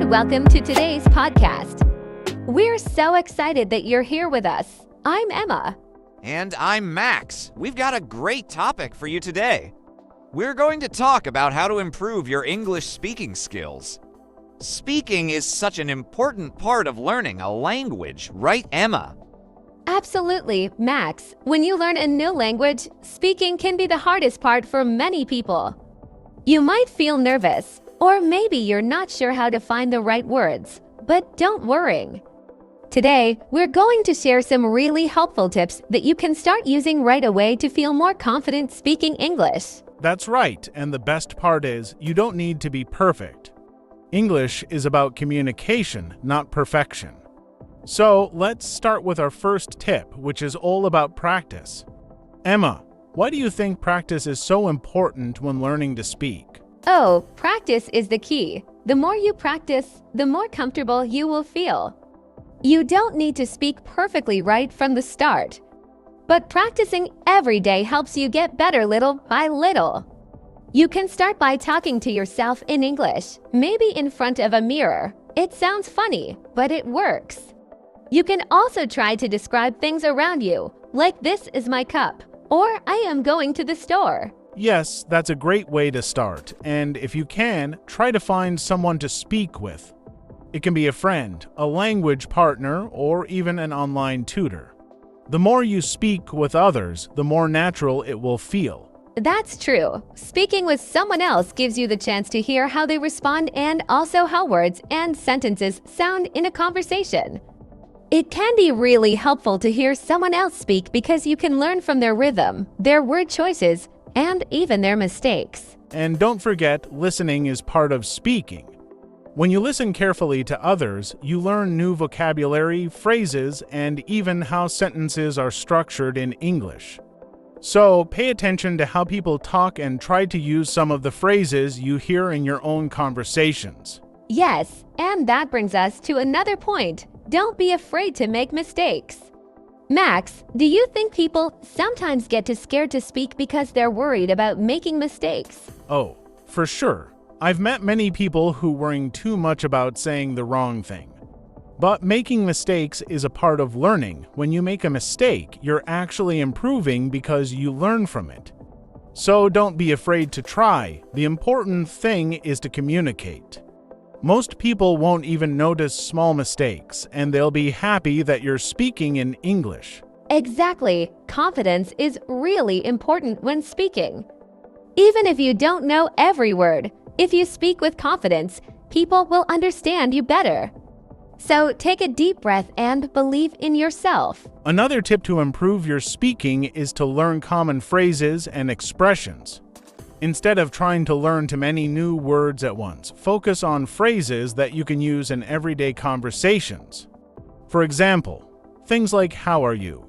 and welcome to today's podcast. We're so excited that you're here with us. I'm Emma. And I'm Max. We've got a great topic for you today. We're going to talk about how to improve your English speaking skills. Speaking is such an important part of learning a language, right, Emma? Absolutely, Max. When you learn a new language, speaking can be the hardest part for many people. You might feel nervous, or maybe you're not sure how to find the right words, but don't worry. Today, we're going to share some really helpful tips that you can start using right away to feel more confident speaking English. That's right, and the best part is you don't need to be perfect. English is about communication, not perfection. So let's start with our first tip, which is all about practice. Emma, why do you think practice is so important when learning to speak? Oh, practice is the key. The more you practice, the more comfortable you will feel. You don't need to speak perfectly right from the start. But practicing every day helps you get better little by little. You can start by talking to yourself in English, maybe in front of a mirror. It sounds funny, but it works. You can also try to describe things around you, like this is my cup, or I am going to the store. Yes, that's a great way to start, and if you can, try to find someone to speak with. It can be a friend, a language partner, or even an online tutor. The more you speak with others, the more natural it will feel. That's true. Speaking with someone else gives you the chance to hear how they respond and also how words and sentences sound in a conversation. It can be really helpful to hear someone else speak because you can learn from their rhythm, their word choices, and even their mistakes. And don't forget, listening is part of speaking. When you listen carefully to others, you learn new vocabulary, phrases, and even how sentences are structured in English. So, pay attention to how people talk and try to use some of the phrases you hear in your own conversations. Yes, and that brings us to another point. Don't be afraid to make mistakes. Max, do you think people sometimes get too scared to speak because they're worried about making mistakes? Oh, for sure. I've met many people who worry too much about saying the wrong thing. But making mistakes is a part of learning. When you make a mistake, you're actually improving because you learn from it. So don't be afraid to try. The important thing is to communicate. Most people won't even notice small mistakes, and they'll be happy that you're speaking in English. Exactly. Confidence is really important when speaking. Even if you don't know every word, if you speak with confidence, people will understand you better. So take a deep breath and believe in yourself. Another tip to improve your speaking is to learn common phrases and expressions. Instead of trying to learn too many new words at once, focus on phrases that you can use in everyday conversations. For example, things like how are you?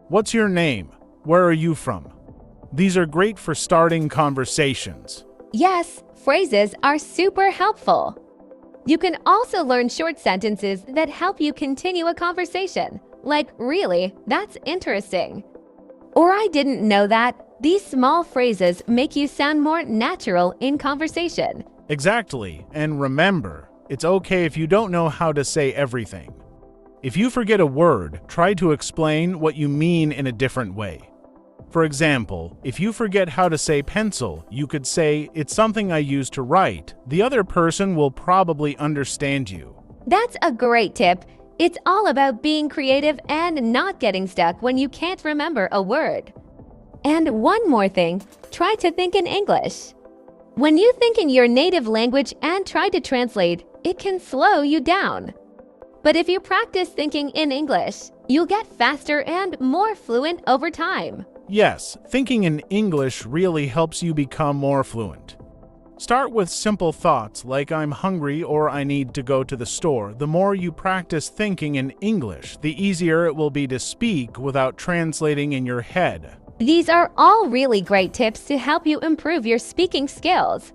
What's your name? Where are you from? These are great for starting conversations. Yes, phrases are super helpful. You can also learn short sentences that help you continue a conversation, like really, that's interesting. Or I didn't know that. These small phrases make you sound more natural in conversation. Exactly, and remember, it's okay if you don't know how to say everything. If you forget a word, try to explain what you mean in a different way. For example, if you forget how to say pencil, you could say, it's something I use to write. The other person will probably understand you. That's a great tip. It's all about being creative and not getting stuck when you can't remember a word. And one more thing, try to think in English. When you think in your native language and try to translate, it can slow you down. But if you practice thinking in English, you'll get faster and more fluent over time. Yes, thinking in English really helps you become more fluent. Start with simple thoughts like I'm hungry or I need to go to the store. The more you practice thinking in English, the easier it will be to speak without translating in your head. These are all really great tips to help you improve your speaking skills.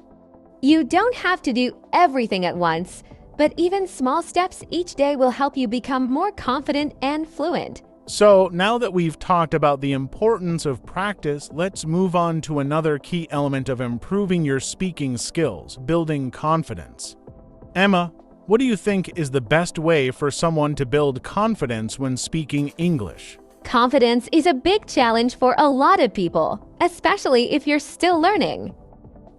You don't have to do everything at once, but even small steps each day will help you become more confident and fluent. So now that we've talked about the importance of practice, let's move on to another key element of improving your speaking skills, building confidence. Emma, what do you think is the best way for someone to build confidence when speaking English? Confidence is a big challenge for a lot of people, especially if you're still learning.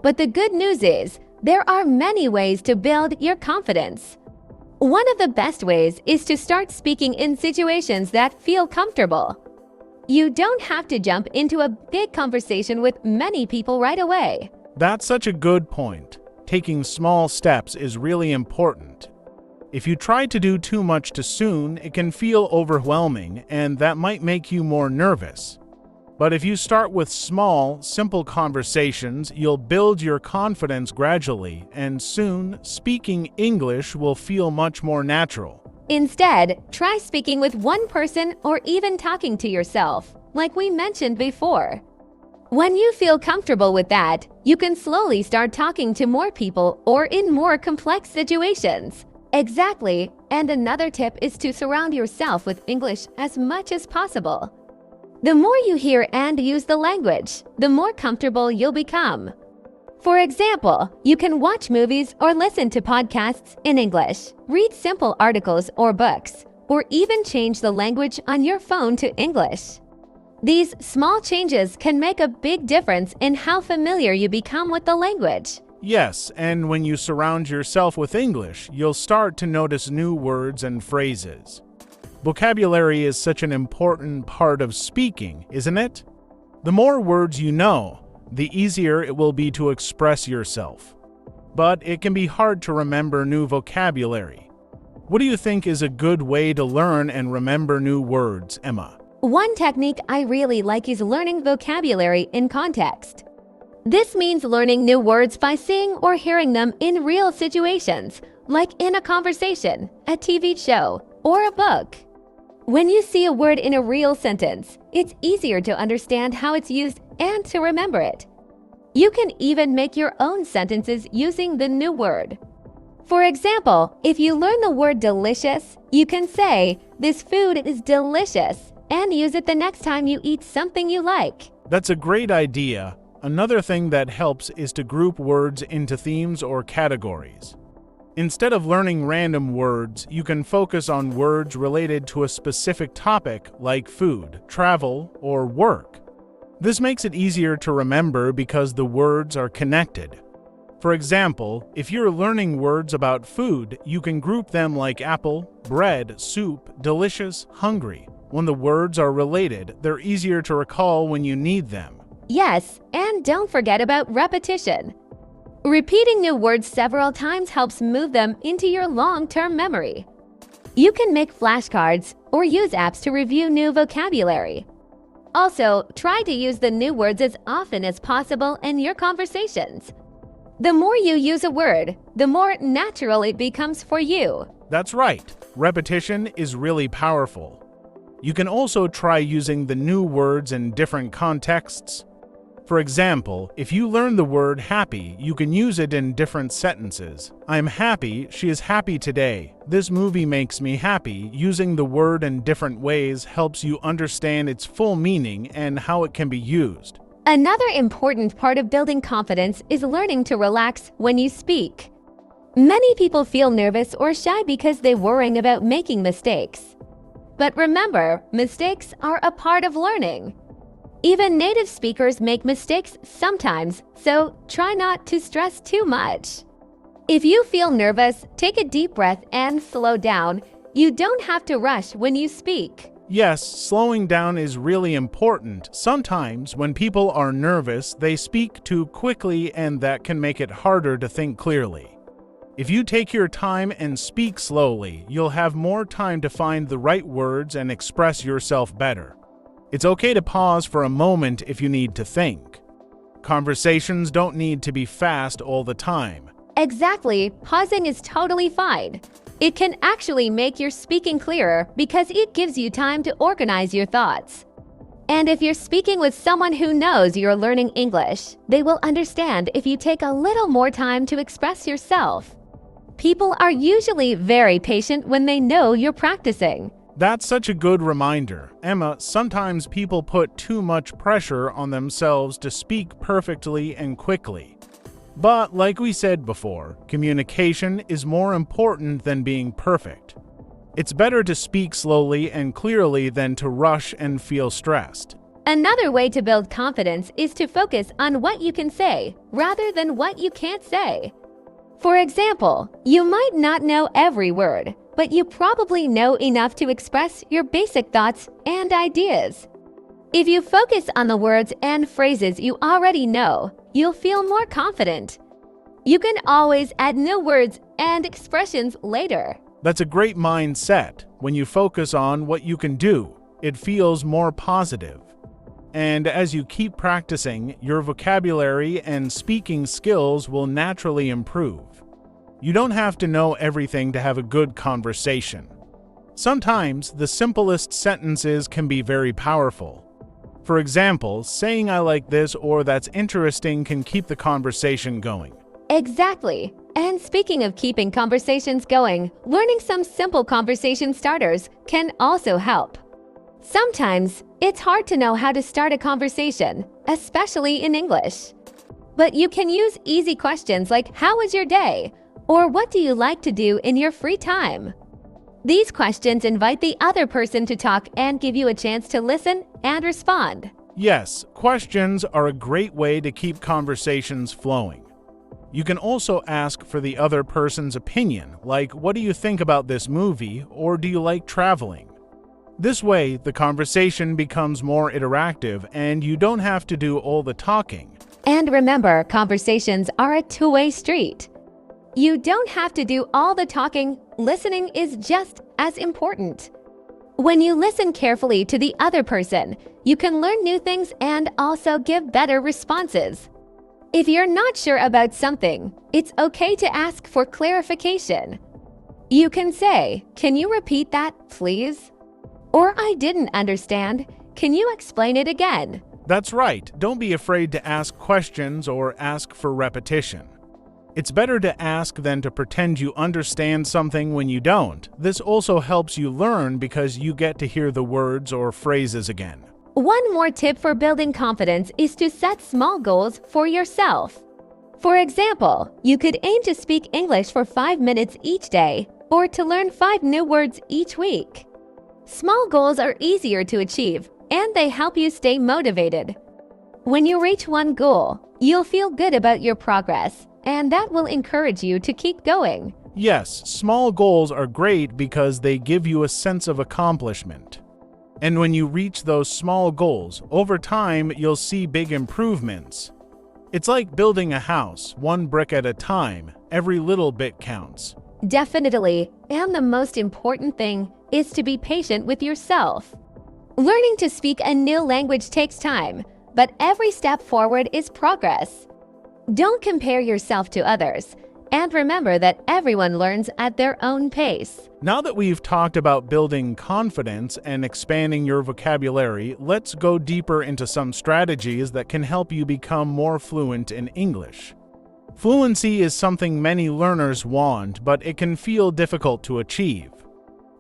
But the good news is, there are many ways to build your confidence. One of the best ways is to start speaking in situations that feel comfortable. You don't have to jump into a big conversation with many people right away. That's such a good point. Taking small steps is really important. If you try to do too much too soon, it can feel overwhelming, and that might make you more nervous. But if you start with small, simple conversations, you'll build your confidence gradually, and soon, speaking English will feel much more natural. Instead, try speaking with one person or even talking to yourself, like we mentioned before. When you feel comfortable with that, you can slowly start talking to more people or in more complex situations. Exactly, and another tip is to surround yourself with English as much as possible. The more you hear and use the language, the more comfortable you'll become. For example, you can watch movies or listen to podcasts in English, read simple articles or books, or even change the language on your phone to English. These small changes can make a big difference in how familiar you become with the language. Yes, and when you surround yourself with English, you'll start to notice new words and phrases. Vocabulary is such an important part of speaking, isn't it? The more words you know, the easier it will be to express yourself. But it can be hard to remember new vocabulary. What do you think is a good way to learn and remember new words, Emma? One technique I really like is learning vocabulary in context. This means learning new words by seeing or hearing them in real situations, like in a conversation, a TV show, or a book. When you see a word in a real sentence, it's easier to understand how it's used and to remember it. You can even make your own sentences using the new word. For example, if you learn the word delicious, you can say, "This food is delicious," and use it the next time you eat something you like. That's a great idea. Another thing that helps is to group words into themes or categories. Instead of learning random words, you can focus on words related to a specific topic like food, travel, or work. This makes it easier to remember because the words are connected. For example, if you're learning words about food, you can group them like apple, bread, soup, delicious, hungry. When the words are related, they're easier to recall when you need them. Yes, and don't forget about repetition. Repeating new words several times helps move them into your long-term memory. You can make flashcards or use apps to review new vocabulary. Also, try to use the new words as often as possible in your conversations. The more you use a word, the more natural it becomes for you. That's right. Repetition is really powerful. You can also try using the new words in different contexts. For example, if you learn the word happy, you can use it in different sentences. I'm happy, she is happy today. This movie makes me happy. Using the word in different ways helps you understand its full meaning and how it can be used. Another important part of building confidence is learning to relax when you speak. Many people feel nervous or shy because they're worrying about making mistakes. But remember, mistakes are a part of learning. Even native speakers make mistakes sometimes, so try not to stress too much. If you feel nervous, take a deep breath and slow down. You don't have to rush when you speak. Yes, slowing down is really important. Sometimes, when people are nervous, they speak too quickly, and that can make it harder to think clearly. If you take your time and speak slowly, you'll have more time to find the right words and express yourself better. It's okay to pause for a moment if you need to think. Conversations don't need to be fast all the time. Exactly, pausing is totally fine. It can actually make your speaking clearer because it gives you time to organize your thoughts. And if you're speaking with someone who knows you're learning English, they will understand if you take a little more time to express yourself. People are usually very patient when they know you're practicing. That's such a good reminder. Emma, sometimes people put too much pressure on themselves to speak perfectly and quickly. But like we said before, communication is more important than being perfect. It's better to speak slowly and clearly than to rush and feel stressed. Another way to build confidence is to focus on what you can say rather than what you can't say. For example, you might not know every word, but you probably know enough to express your basic thoughts and ideas. If you focus on the words and phrases you already know, you'll feel more confident. You can always add new words and expressions later. That's a great mindset. When you focus on what you can do, it feels more positive. And as you keep practicing, your vocabulary and speaking skills will naturally improve. You don't have to know everything to have a good conversation. Sometimes the simplest sentences can be very powerful. For example, saying "I like this" or "that's interesting" can keep the conversation going. Exactly. And speaking of keeping conversations going, learning some simple conversation starters can also help. Sometimes it's hard to know how to start a conversation, especially in English. But you can use easy questions like "How was your day?" or "What do you like to do in your free time?" These questions invite the other person to talk and give you a chance to listen and respond. Yes, questions are a great way to keep conversations flowing. You can also ask for the other person's opinion, like "What do you think about this movie?" or "Do you like traveling?" This way, the conversation becomes more interactive and you don't have to do all the talking. And remember, conversations are a two-way street. You don't have to do all the talking. Listening is just as important. When you listen carefully to the other person, you can learn new things and also give better responses. If you're not sure about something, it's okay to ask for clarification. You can say, "Can you repeat that, please?" Or "I didn't understand. Can you explain it again?" That's right. Don't be afraid to ask questions or ask for repetition. It's better to ask than to pretend you understand something when you don't. This also helps you learn because you get to hear the words or phrases again. One more tip for building confidence is to set small goals for yourself. For example, you could aim to speak English for 5 minutes each day or to learn 5 new words each week. Small goals are easier to achieve and they help you stay motivated. When you reach one goal, you'll feel good about your progress, and that will encourage you to keep going. Yes, small goals are great because they give you a sense of accomplishment. And when you reach those small goals, over time you'll see big improvements. It's like building a house, one brick at a time. Every little bit counts. Definitely, and the most important thing is to be patient with yourself. Learning to speak a new language takes time, but every step forward is progress. Don't compare yourself to others, and remember that everyone learns at their own pace. Now that we've talked about building confidence and expanding your vocabulary, let's go deeper into some strategies that can help you become more fluent in English. Fluency is something many learners want, but it can feel difficult to achieve.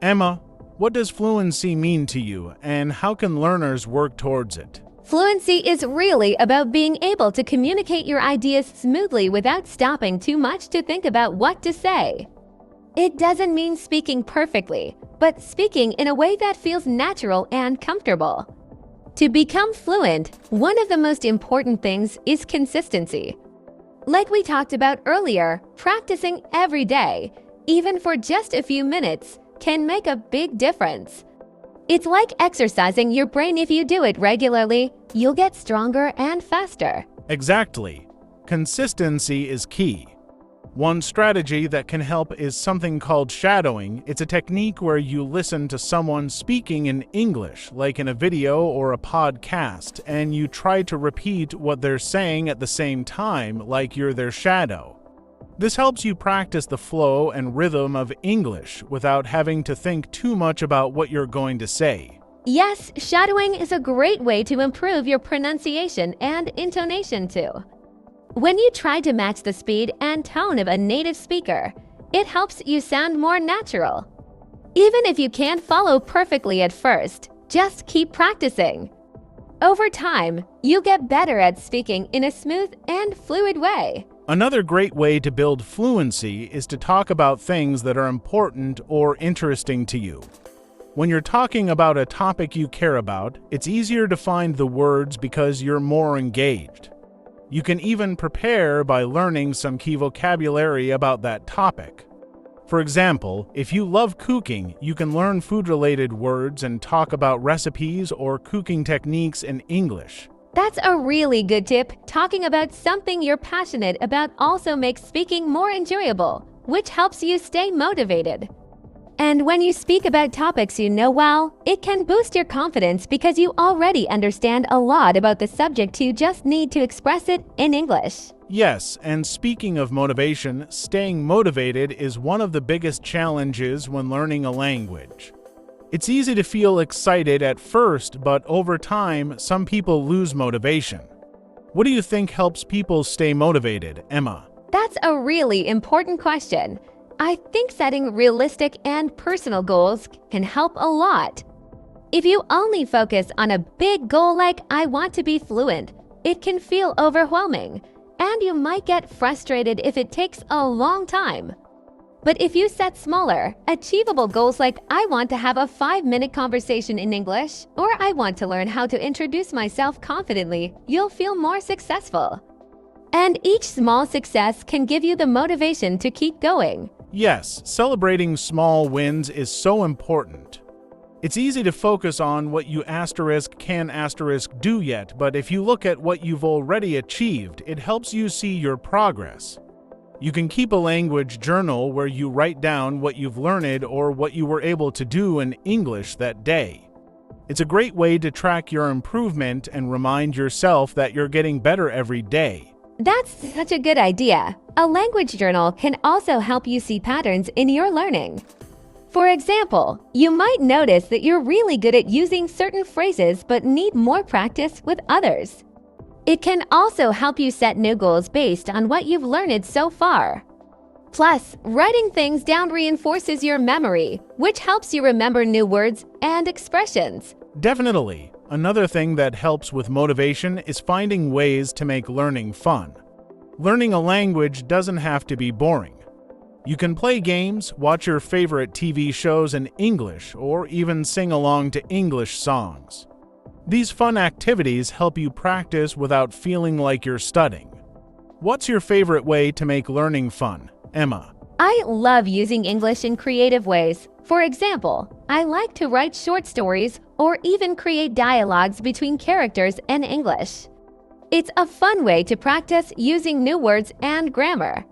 Emma, what does fluency mean to you, and how can learners work towards it? Fluency is really about being able to communicate your ideas smoothly without stopping too much to think about what to say. It doesn't mean speaking perfectly, but speaking in a way that feels natural and comfortable. To become fluent, one of the most important things is consistency. Like we talked about earlier, practicing every day, even for just a few minutes, can make a big difference. It's like exercising your brain. If you do it regularly, you'll get stronger and faster. Exactly. Consistency is key. One strategy that can help is something called shadowing. It's a technique where you listen to someone speaking in English, like in a video or a podcast, and you try to repeat what they're saying at the same time, like you're their shadow. This helps you practice the flow and rhythm of English without having to think too much about what you're going to say. Yes, shadowing is a great way to improve your pronunciation and intonation too. When you try to match the speed and tone of a native speaker, it helps you sound more natural. Even if you can't follow perfectly at first, just keep practicing. Over time, you'll get better at speaking in a smooth and fluid way. Another great way to build fluency is to talk about things that are important or interesting to you. When you're talking about a topic you care about, it's easier to find the words because you're more engaged. You can even prepare by learning some key vocabulary about that topic. For example, if you love cooking, you can learn food-related words and talk about recipes or cooking techniques in English. That's a really good tip. Talking about something you're passionate about also makes speaking more enjoyable, which helps you stay motivated. And when you speak about topics you know well, it can boost your confidence because you already understand a lot about the subject. You just need to express it in English. Yes, and speaking of motivation, staying motivated is one of the biggest challenges when learning a language. It's easy to feel excited at first, but over time, some people lose motivation. What do you think helps people stay motivated, Emma? That's a really important question. I think setting realistic and personal goals can help a lot. If you only focus on a big goal like "I want to be fluent," it can feel overwhelming, and you might get frustrated if it takes a long time. But if you set smaller, achievable goals like "I want to have a 5-minute conversation in English," or "I want to learn how to introduce myself confidently," you'll feel more successful. And each small success can give you the motivation to keep going. Yes, celebrating small wins is so important. It's easy to focus on what you can do yet, but if you look at what you've already achieved, it helps you see your progress. You can keep a language journal where you write down what you've learned or what you were able to do in English that day. It's a great way to track your improvement and remind yourself that you're getting better every day. That's such a good idea. A language journal can also help you see patterns in your learning. For example, you might notice that you're really good at using certain phrases but need more practice with others. It can also help you set new goals based on what you've learned so far. Plus, writing things down reinforces your memory, which helps you remember new words and expressions. Definitely. Another thing that helps with motivation is finding ways to make learning fun. Learning a language doesn't have to be boring. You can play games, watch your favorite TV shows in English, or even sing along to English songs. These fun activities help you practice without feeling like you're studying. What's your favorite way to make learning fun, Emma? I love using English in creative ways. For example, I like to write short stories or even create dialogues between characters in English. It's a fun way to practice using new words and grammar.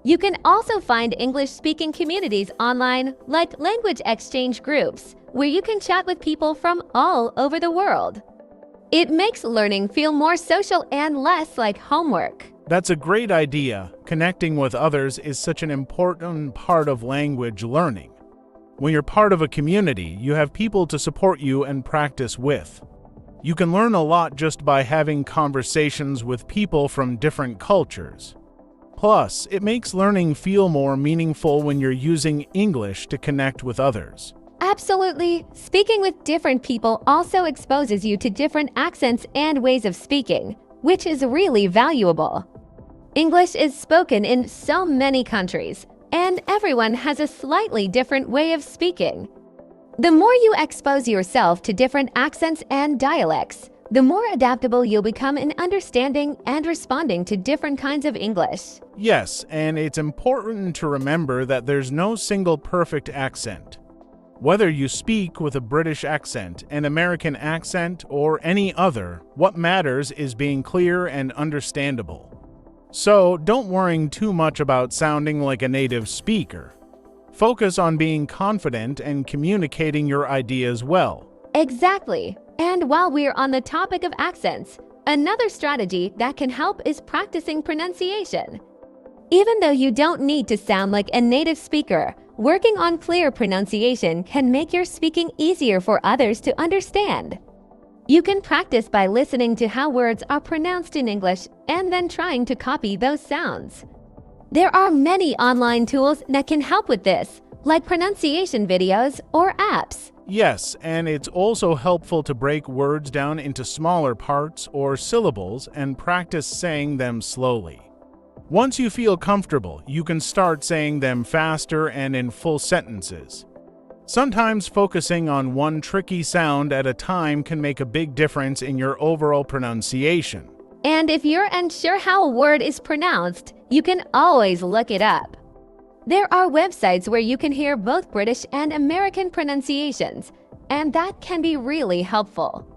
You can also find English-speaking communities online, like language exchange groups, where you can chat with people from all over the world. It makes learning feel more social and less like homework. That's a great idea. Connecting with others is such an important part of language learning. When you're part of a community, you have people to support you and practice with. You can learn a lot just by having conversations with people from different cultures. Plus, it makes learning feel more meaningful when you're using English to connect with others. Absolutely. Speaking with different people also exposes you to different accents and ways of speaking, which is really valuable. English is spoken in so many countries, and everyone has a slightly different way of speaking. The more you expose yourself to different accents and dialects, the more adaptable you'll become in understanding and responding to different kinds of English. Yes, and it's important to remember that there's no single perfect accent. Whether you speak with a British accent, an American accent, or any other, what matters is being clear and understandable. So, don't worry too much about sounding like a native speaker. Focus on being confident and communicating your ideas well. Exactly. And while we're on the topic of accents, another strategy that can help is practicing pronunciation. Even though you don't need to sound like a native speaker, working on clear pronunciation can make your speaking easier for others to understand. You can practice by listening to how words are pronounced in English and then trying to copy those sounds. There are many online tools that can help with this, like pronunciation videos or apps. Yes, and it's also helpful to break words down into smaller parts or syllables and practice saying them slowly. Once you feel comfortable, you can start saying them faster and in full sentences. Sometimes focusing on one tricky sound at a time can make a big difference in your overall pronunciation. And if you're unsure how a word is pronounced, you can always look it up. There are websites where you can hear both British and American pronunciations, and that can be really helpful.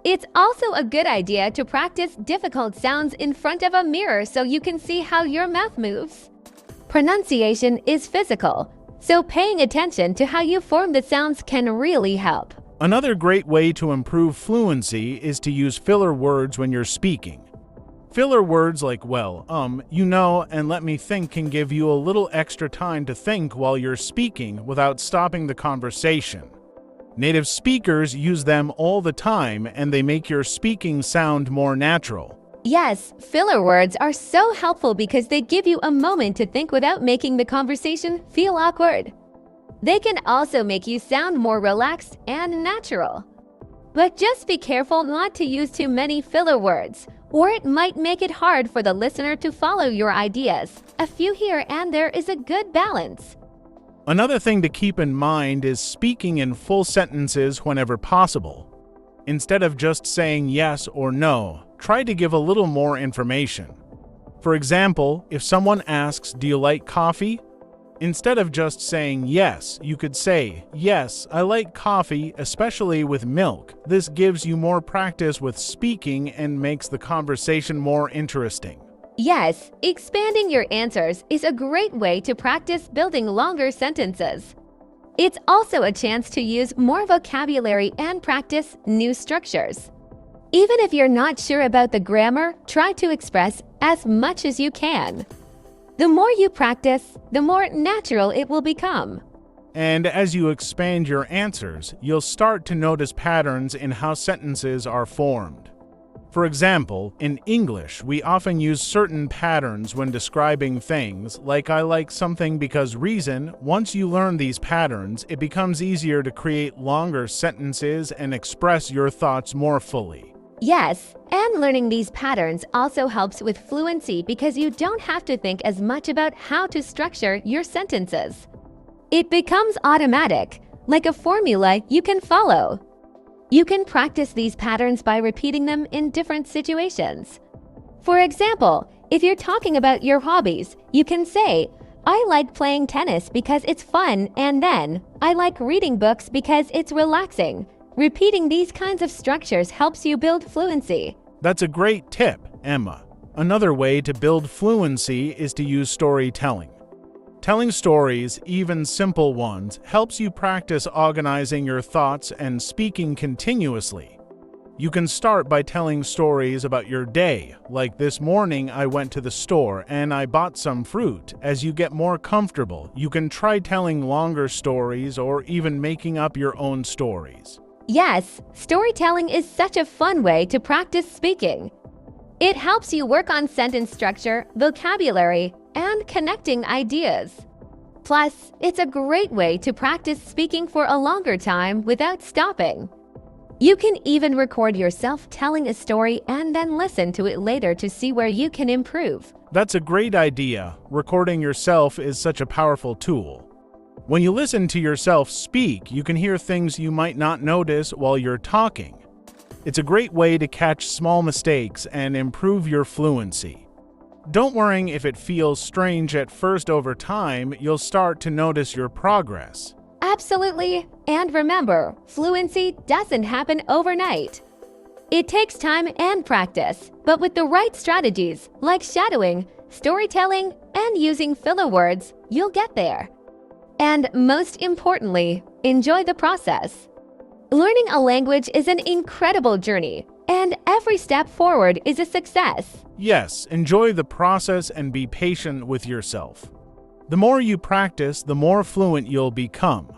It's also a good idea to practice difficult sounds in front of a mirror so you can see how your mouth moves. Pronunciation is physical, so paying attention to how you form the sounds can really help. Another great way to improve fluency is to use filler words when you're speaking. Filler words like well, you know, and let me think can give you a little extra time to think while you're speaking without stopping the conversation. Native speakers use them all the time, and they make your speaking sound more natural. Yes, filler words are so helpful because they give you a moment to think without making the conversation feel awkward. They can also make you sound more relaxed and natural. But just be careful not to use too many filler words, or it might make it hard for the listener to follow your ideas. A few here and there is a good balance. Another thing to keep in mind is speaking in full sentences whenever possible. Instead of just saying yes or no, try to give a little more information. For example, if someone asks, "Do you like coffee?" Instead of just saying yes, you could say, "Yes, I like coffee, especially with milk." This gives you more practice with speaking and makes the conversation more interesting. Yes, expanding your answers is a great way to practice building longer sentences. It's also a chance to use more vocabulary and practice new structures. Even if you're not sure about the grammar, try to express as much as you can. The more you practice, the more natural it will become. And as you expand your answers, you'll start to notice patterns in how sentences are formed. For example, in English, we often use certain patterns when describing things, like "I like something because reason." Once you learn these patterns, it becomes easier to create longer sentences and express your thoughts more fully. Yes, and learning these patterns also helps with fluency because you don't have to think as much about how to structure your sentences. It becomes automatic, like a formula you can follow. You can practice these patterns by repeating them in different situations. For example, if you're talking about your hobbies, you can say, "I like playing tennis because it's fun," and then, "I like reading books because it's relaxing." Repeating these kinds of structures helps you build fluency. That's a great tip, Emma. Another way to build fluency is to use storytelling. Telling stories, even simple ones, helps you practice organizing your thoughts and speaking continuously. You can start by telling stories about your day, like "This morning I went to the store and I bought some fruit." As you get more comfortable, you can try telling longer stories or even making up your own stories. Yes, storytelling is such a fun way to practice speaking. It helps you work on sentence structure, vocabulary, and connecting ideas. Plus, it's a great way to practice speaking for a longer time without stopping. You can even record yourself telling a story and then listen to it later to see where you can improve. That's a great idea. Recording yourself is such a powerful tool. When you listen to yourself speak, you can hear things you might not notice while you're talking. It's a great way to catch small mistakes and improve your fluency. Don't worry if it feels strange at first. Over time, you'll start to notice your progress. Absolutely. And remember, fluency doesn't happen overnight. It takes time and practice, but with the right strategies, like shadowing, storytelling, and using filler words, you'll get there. And most importantly, enjoy the process. Learning a language is an incredible journey, and every step forward is a success. Yes, enjoy the process and be patient with yourself. The more you practice, the more fluent you'll become.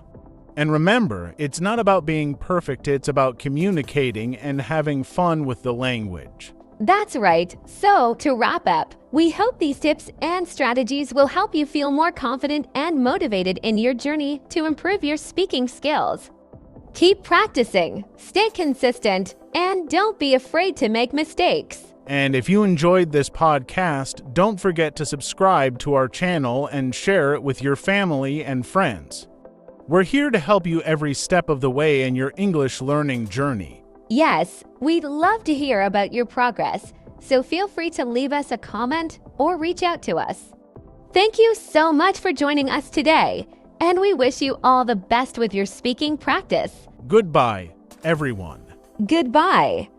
And remember, it's not about being perfect, it's about communicating and having fun with the language. That's right. So, to wrap up, we hope these tips and strategies will help you feel more confident and motivated in your journey to improve your speaking skills. Keep practicing, stay consistent, and don't be afraid to make mistakes. And if you enjoyed this podcast, don't forget to subscribe to our channel and share it with your family and friends. We're here to help you every step of the way in your English learning journey. Yes, we'd love to hear about your progress, so feel free to leave us a comment or reach out to us. Thank you so much for joining us today, and we wish you all the best with your speaking practice. Goodbye, everyone. Goodbye.